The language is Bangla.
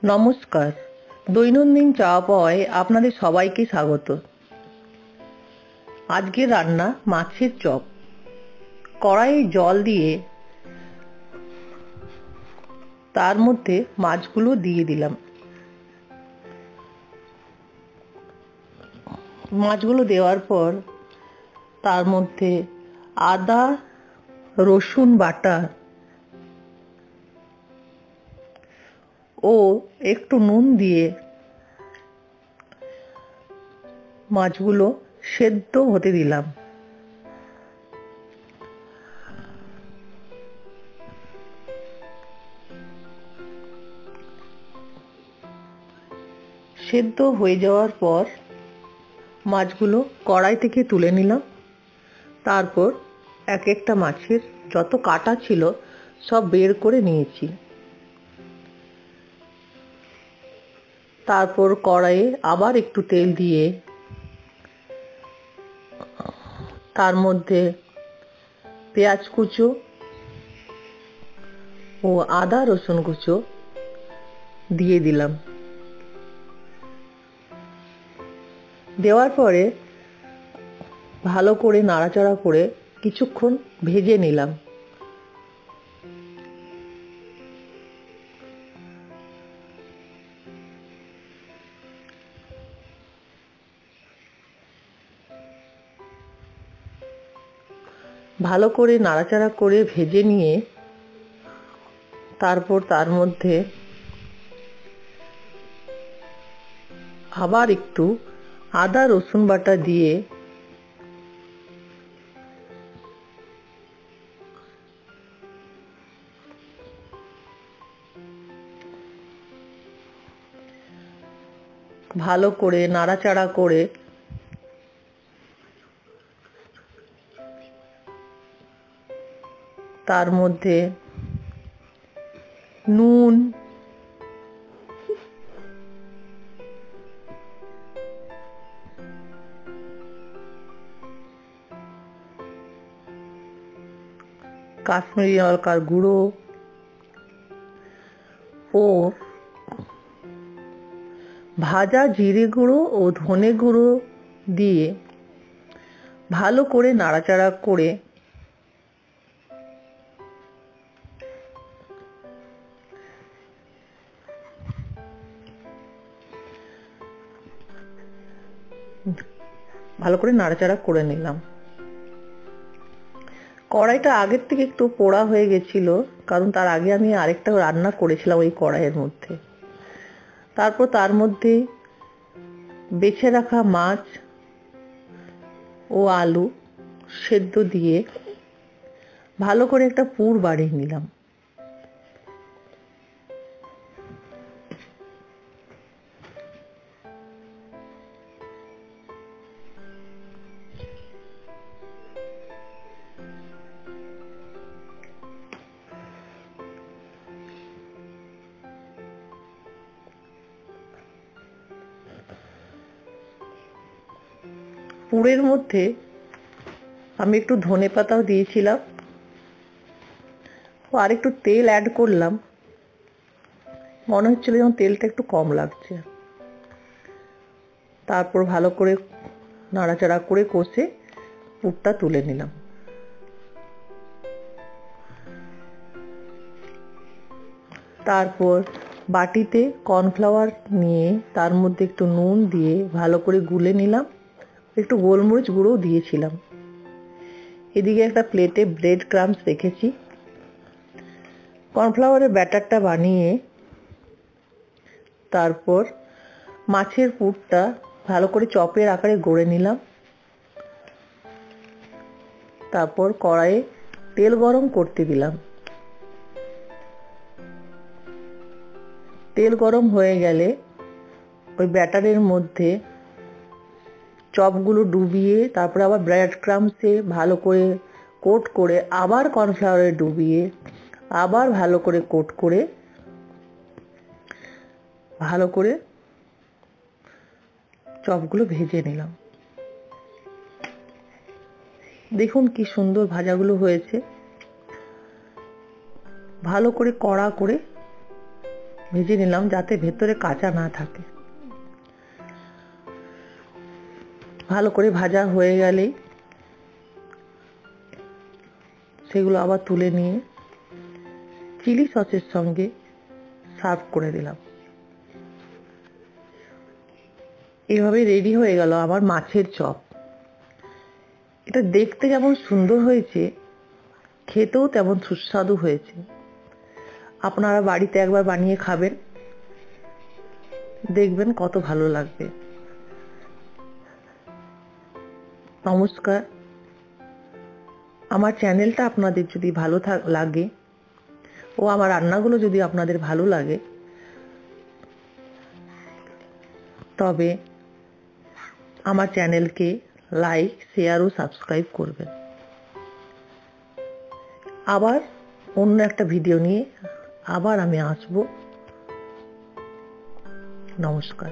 নমস্কার, দৈনন্দিন চাওয়া পাওয়ায় আপনাদের সবাইকে স্বাগত। আজকে রান্না মাছের চপ। কড়াইয়ে জল দিয়ে তার মধ্যে মাছগুলো দিয়ে দিলাম। মাছগুলো দেওয়ার পর তার মধ্যে আদা রসুন বাটা ও একটু নুন দিয়ে মাছগুলো সেদ্ধ হতে দিলাম। সেদ্ধ হয়ে যাওয়ার পর মাছগুলো কড়াই থেকে তুলে নিলাম। তারপর এক একটা মাছের যত কাটা ছিল সব বের করে নিয়েছি। তারপর কড়াইয়ে আবার একটু তেল দিয়ে তার মধ্যে পেঁয়াজ কুচো ও আদা রসুন কুচো দিয়ে দিলাম। দেওয়ার পরে ভালো করে নাড়াচাড়া করে কিছুক্ষণ ভেজে নিলাম। ভালো করে নাড়াচাড়া করে ভেজে নিয়ে তারপর তার মধ্যে আবার একটু আদা রসুন বাটা দিয়ে ভালো করে নাড়াচাড়া করে তার মধ্যে নুন কাশ্মীরি লঙ্কার গুঁড়ো ও ভাজা জিরে গুঁড়ো ও ধনে গুঁড়ো দিয়ে ভালো করে নাড়াচাড়া করে নাড়াচাড়া করে নিলাম। কড়াইটা আগের থেকে একটু পোড়া হয়ে গেছিল, কারণ তার আগে আমি আরেকটা রান্না করেছিলাম ওই কড়াইয়ের মধ্যে। তারপর তার মধ্যে বেছে রাখা মাছ ও আলু সেদ্ধ দিয়ে ভালো করে একটা পুর বানিয়ে নিলাম। পুরের মধ্যে আমি একটু ধনেপাতাও দিয়েছিলাম ও আরেকটু তেল অ্যাড করলাম। মনে হচ্ছিল যেন তেলটা একটু কম লাগছে। তারপর ভালো করে নাড়াচাড়া করে কষে পুরটা তুলে নিলাম। তারপর বাটিতে কর্নফ্লাওয়ার নিয়ে তার মধ্যে একটু নুন দিয়ে ভালো করে গুলে নিলাম। একটু গোলমরিচ গুঁড়োও দিয়েছিলাম। এদিকে একটা প্লেটে ব্রেড ক্রাম্বস রেখেছি। কর্নফ্লাওয়ারের ব্যাটারটা বানিয়ে তারপর মাছের পুরটা ভালো করে চপের আকারে গড়ে নিলাম। তারপর কড়াইয়ে তেল গরম করতে দিলাম। তেল গরম হয়ে গেলে ওই ব্যাটারের মধ্যে চপগুলো ডুবিয়ে তারপর আবার ব্রেড ক্রাম্বসে ভালো করে কোট করে আবার কর্নফ্লাওয়ারে ডুবিয়ে আবার ভালো করে কোট করে ভালো করে চপগুলো ভেজে নিলাম। দেখুন কি সুন্দর ভাজাগুলো হয়েছে। ভালো করে কড়া করে ভেজে নিলাম যাতে ভেতরে কাঁচা না থাকে। ভালো করে ভাজা হয়ে গেলেই সেগুলো আবার তুলে নিয়ে চিলি সসের সঙ্গে সার্ভ করে দিলাম। এভাবে রেডি হয়ে গেল আমার মাছের চপ। এটা দেখতে যেমন সুন্দর হয়েছে, খেতেও তেমন সুস্বাদু হয়েছে। আপনারা বাড়িতে একবার বানিয়ে খাবেন, দেখবেন কত ভালো লাগবে। নমস্কার। আমার চ্যানেলটা আপনাদের যদি ভালো লাগে ও আমার রান্নাগুলো যদি আপনাদের ভালো লাগে, তবে আমার চ্যানেলকে লাইক, শেয়ার ও সাবস্ক্রাইব করবেন। আবার অন্য একটা ভিডিও নিয়ে আবার আমি আসবো। নমস্কার।